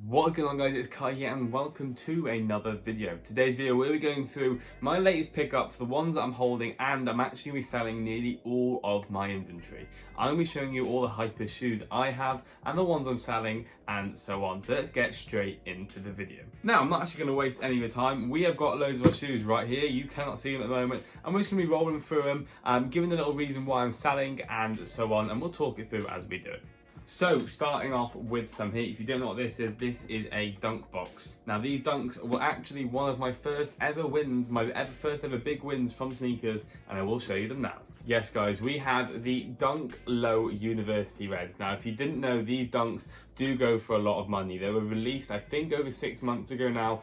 What's going on, guys? It's Kai here and welcome to another video. Today's video we'll be going through my latest pickups, the ones that I'm holding, and I'm actually reselling nearly all of my inventory. I'm going to be showing you all the hyper shoes I have and the ones I'm selling and so on. So let's get straight into the video. Now, I'm not actually going to waste any of your time. We have got loads of our shoes right here. You cannot see them at the moment. And we're just going to be rolling through them, giving a little reason why I'm selling and so on, and we'll talk it through as we do it. So, starting off with some here, if you don't know what this is a dunk box. Now, these dunks were actually one of my first ever wins, first ever big wins from sneakers, and I will show you them now. Yes, guys, we have the Dunk Low University Reds. Now, if you didn't know, these dunks do go for a lot of money. They were released, I think, over 6 months ago now.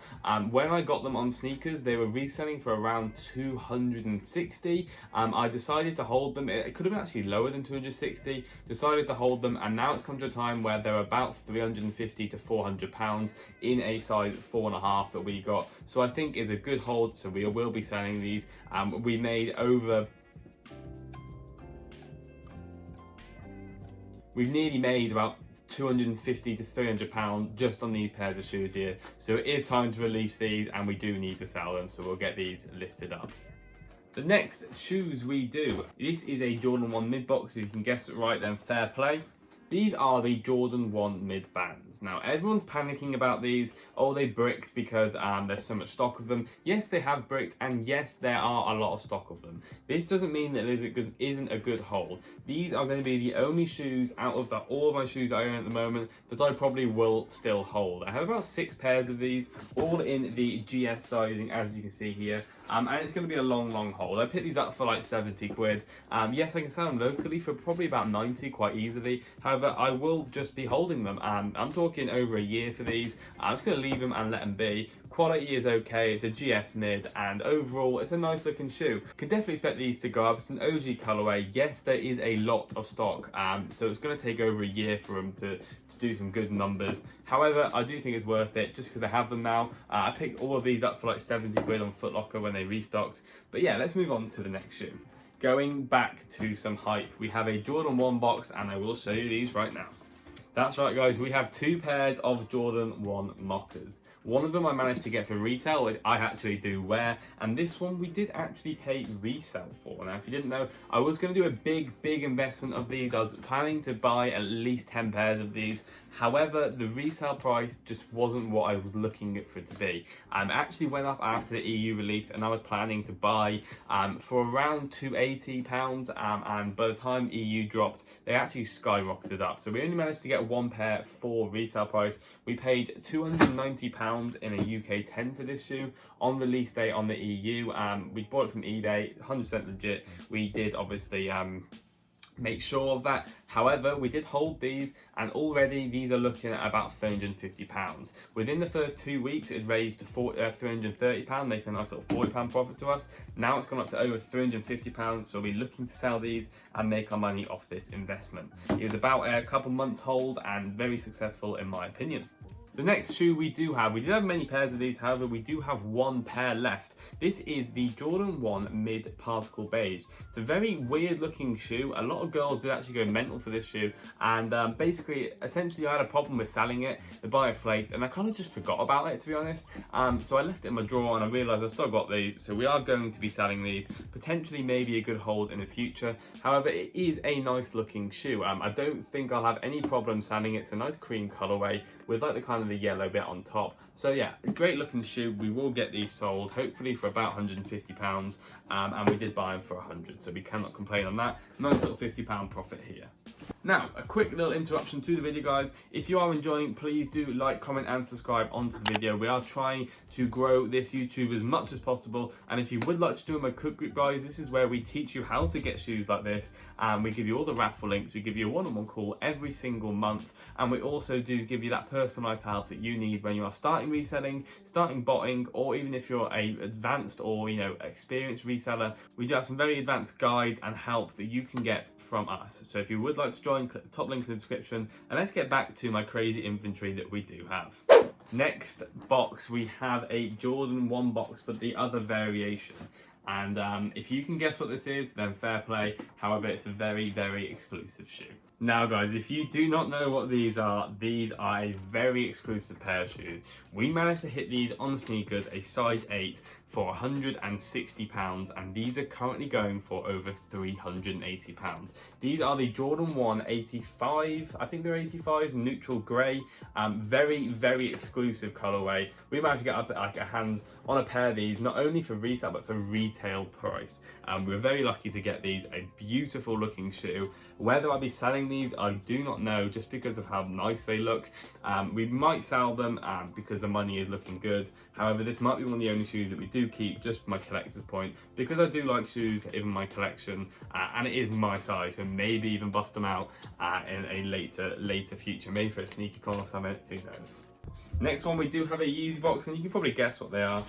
When I got them on sneakers, they were reselling for around 260. I decided to hold them. It could have been actually lower than 260. Decided to hold them, and now it's come to a time where they're about 350 to 400 pounds in a size 4.5 that we got. So I think is a good hold. So we will be selling these. We made over. We've nearly made about 250 to 300 pounds just on these pairs of shoes here. So it is time to release these, and we do need to sell them. So we'll get these listed up. The next shoes we do, this is a Jordan 1 mid box. If you can guess it right, then fair play. These are the Jordan 1 mid bands. Now, everyone's panicking about these. Oh, they bricked because there's so much stock of them. Yes, they have bricked, and yes, there are a lot of stock of them. This doesn't mean that it isn't a good hold. These are going to be the only shoes out of all of my shoes I own at the moment that I probably will still hold. I have about 6 pairs of these, all in the GS sizing, as you can see here. And it's going to be a long hold. I picked these up for like 70 quid. Yes, I can sell them locally for probably about 90 quite easily. However, I will just be holding them. I'm talking over a year for these. I'm just going to leave them and let them be. Quality is okay, it's a GS mid, and overall it's a nice looking shoe. Can definitely expect these to go up. It's an OG colorway. Yes, there is a lot of stock, so it's going to take over a year for them to do some good numbers. However, I do think it's worth it just because I have them now. I picked all of these up for like 70 quid on Foot Locker when they restocked. But yeah, let's move on to the next shoe. Going back to some hype, we have a Jordan 1 box, and I will show you these right now. That's right, guys, we have 2 pairs of Jordan 1 mochas. One of them I managed to get for retail, which I actually do wear, and this one we did actually pay resale for. Now, if you didn't know, I was going to do a big investment of these. I was planning to buy at least 10 pairs of these. However, the resale price just wasn't what I was looking for it to be. It actually went up after the EU release, and I was planning to buy for around £280, and by the time EU dropped, they actually skyrocketed up. So we only managed to get 1 pair for resale price. We paid £290 in a UK 10 for this shoe on release day on the EU. We bought it from eBay, 100% legit. We did obviously make sure of that. However, we did hold these, and already these are looking at about £350. Within the first 2 weeks, it raised to £330, making a nice little £40 profit to us. Now it's gone up to over £350, so we'll be looking to sell these and make our money off this investment. It was about a couple months hold and very successful in my opinion. The next shoe we do have many pairs of these, however we do have 1 pair left. This is the Jordan 1 Mid Particle Beige. It's a very weird looking shoe. A lot of girls did actually go mental for this shoe, and essentially I had a problem with selling it. The buyer flaked, and I kind of just forgot about it, to be honest. So I left it in my drawer, and I realised I've still got these, so we are going to be selling these. Potentially maybe a good hold in the future. However, it is a nice looking shoe. I don't think I'll have any problem selling it. It's a nice cream colourway with like the kind of the yellow bit on top. So yeah, great looking shoe. We will get these sold hopefully for about £150, and we did buy them for 100, so we cannot complain on that. Nice little £50 profit here. Now, a quick little interruption to the video, guys. If you are enjoying, please do like, comment and subscribe onto the video. We are trying to grow this YouTube as much as possible, and if you would like to join my cook group, guys, this is where we teach you how to get shoes like this, and we give you all the raffle links. We give you a one-on-one call every single month, and we also do give you that personalized help that you need when you are starting reselling, starting botting, or even if you're a advanced or experienced reseller. We do have some very advanced guides and help that you can get from us. So if you would like to join, click the top link in the description, and let's get back to my crazy inventory that we do have. Next box, we have a Jordan 1 box, but the other variation. And if you can guess what this is, then fair play. However, it's a very exclusive shoe. Now guys, if you do not know what these are a very exclusive pair of shoes. We managed to hit these on sneakers, a size 8 for £160, and these are currently going for over £380. These are the Jordan 1 85, I think they're 85s, neutral grey, very, very exclusive colourway. We managed to get our hands on a pair of these, not only for resale, but for retail price. We were very lucky to get these, a beautiful looking shoe. Whether I'll be selling these, I do not know, just because of how nice they look. We might sell them because the money is looking good. However, this might be one of the only shoes that we do keep, just for my collector's point, because I do like shoes in my collection, and it is my size, so maybe even bust them out in a later future, maybe for a sneaker con or something, who knows. Next one, we do have a Yeezy box, and you can probably guess what they are.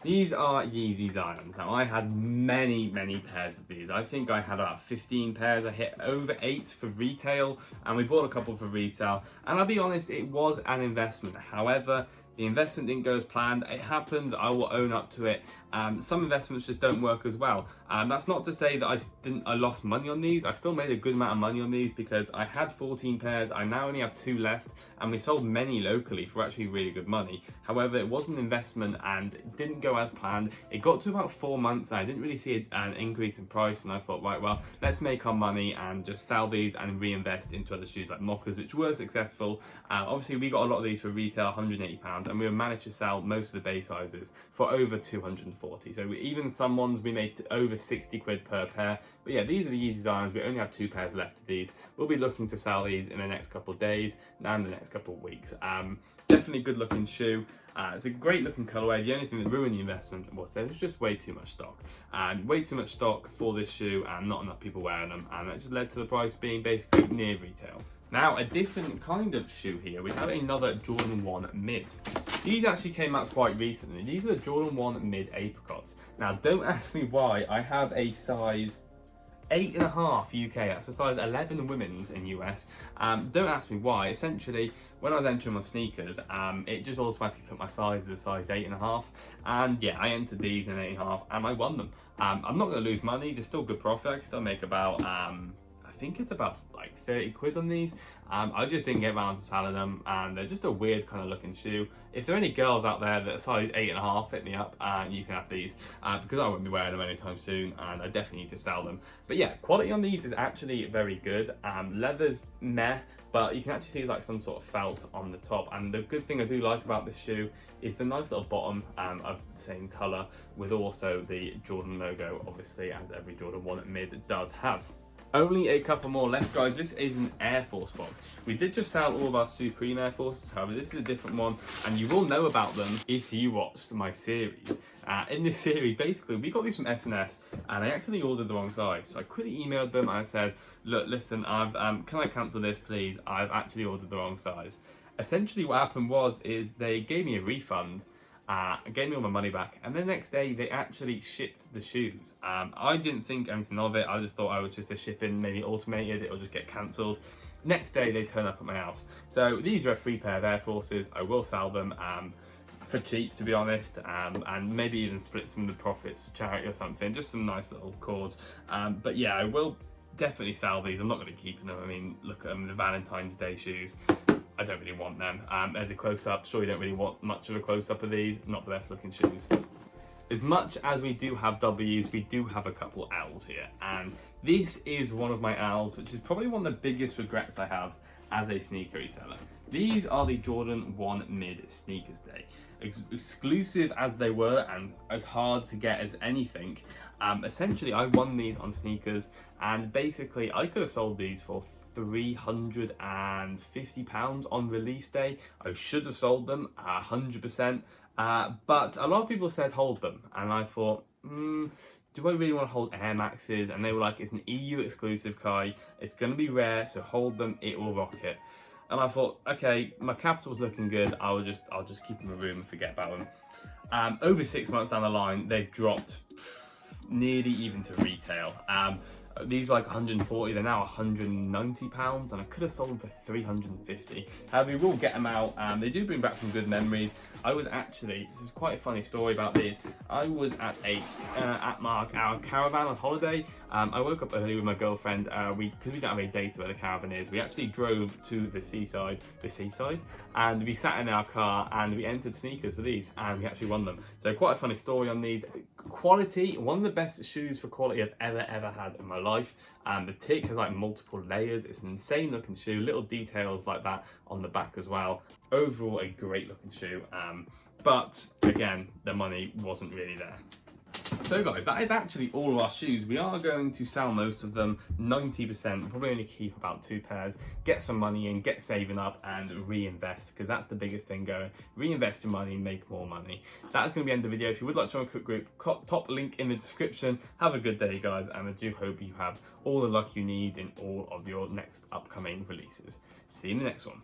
These are Yeezy Zions. Now, I had many pairs of these. I think I had about 15 pairs. I hit over 8 for retail, and we bought a couple for resale. And I'll be honest, it was an investment. However, the investment didn't go as planned. It happens, I will own up to it. Some investments just don't work as well. That's not to say that I lost money on these. I still made a good amount of money on these because I had 14 pairs. I now only have 2 left, and we sold many locally for actually really good money. However, it was an investment and it didn't go as planned. It got to about 4 months and I didn't really see an increase in price, and I thought, right, well, let's make our money and just sell these and reinvest into other shoes like mochas, which were successful. Obviously, we got a lot of these for retail, £180, and we managed to sell most of the base sizes for over 240. So even some ones we made over 60 quid per pair. But yeah, these are the Yeezy Zions. We only have 2 pairs left of these. We'll be looking to sell these in the next couple of days and the next couple of weeks. Definitely good looking shoe. It's a great looking colourway. The only thing that ruined the investment was there was just way too much stock. And way too much stock for this shoe and not enough people wearing them. And that just led to the price being basically near retail. Now, a different kind of shoe here. We have another Jordan 1 Mid. These actually came out quite recently. These are Jordan 1 Mid apricots. Now, don't ask me why. I have a size 8.5 UK, that's a size 11 women's in US. Don't ask me why. Essentially, when I was entering my sneakers, it just automatically put my size as a size 8.5. And yeah, I entered these in 8.5 and I won them. I'm not going to lose money. There's still good profit. I can still make about I think it's about like 30 quid on these. I just didn't get around to selling them, and they're just a weird kind of looking shoe. If there are any girls out there that are size 8.5, hit me up and you can have these, because I won't be wearing them anytime soon and I definitely need to sell them. But yeah, quality on these is actually very good. Leather's meh, but you can actually see like some sort of felt on the top. And the good thing I do like about this shoe is the nice little bottom of the same colour, with also the Jordan logo, obviously, as every Jordan 1 Mid does have. Only a couple more left, guys. This is an Air Force box. We did just sell all of our Supreme Air Forces, however, this is a different one, and you will know about them if you watched my series. In this series, basically, we got these from S&S, and I actually ordered the wrong size. So I quickly emailed them and I said, look, listen, can I cancel this, please? I've actually ordered the wrong size. Essentially, what happened is they gave me a refund, gave me all my money back, and the next day they actually shipped the shoes. I didn't think anything of it. I just thought I was just a shipping, maybe automated, it'll just get cancelled. Next day they turn up at my house. So these are a free pair of Air Forces. I will sell them for cheap, to be honest, and maybe even split some of the profits to charity or something, just some nice little cause. But yeah, I will definitely sell these. I'm not going to keep them. I mean, look at them, the Valentine's Day shoes. I don't really want them. As a close-up, sure, you don't really want much of a close-up of these. Not the best looking shoes. As much as we do have W's, we do have a couple L's here. And this is one of my L's, which is probably one of the biggest regrets I have as a sneaker reseller. These are the Jordan 1 Mid Sneakers Day. Exclusive as they were and as hard to get as anything, essentially I won these on sneakers, and basically I could have sold these for £350 on release day. I should have sold them 100%, but a lot of people said hold them, and I thought, do I really want to hold Air Maxes? And they were like, it's an EU exclusive, Kai, it's going to be rare, so hold them, it will rock it. And I thought, okay, my capital's looking good, I'll just keep them in a room and forget about them. Over 6 months down the line, they've dropped nearly even to retail. These were like 140, they're now 190 pounds, and I could have sold them for 350. However, we will get them out. They do bring back some good memories. I was actually, this is quite a funny story about these. I was at our caravan on holiday. I woke up early with my girlfriend. Because we don't have a data where the caravan is, we actually drove to the seaside, and we sat in our car and we entered sneakers for these, and we actually won them. So quite a funny story on these. Quality, one of the best shoes for quality I've ever had in my life. The tick has like multiple layers. It's an insane looking shoe, little details like that on the back as well. Overall, a great looking shoe, but again, the money wasn't really there. So guys, that is actually all of our shoes. We are going to sell most of them, 90%. We'll probably only keep about 2 pairs, get some money in, get saving up, and reinvest, because that's the biggest thing going. Reinvest your money and make more money. That's going to be the end of the video. If you would like to join a cook group, top link in the description. Have a good day, guys, and I do hope you have all the luck you need in all of your next upcoming releases. See you in the next one.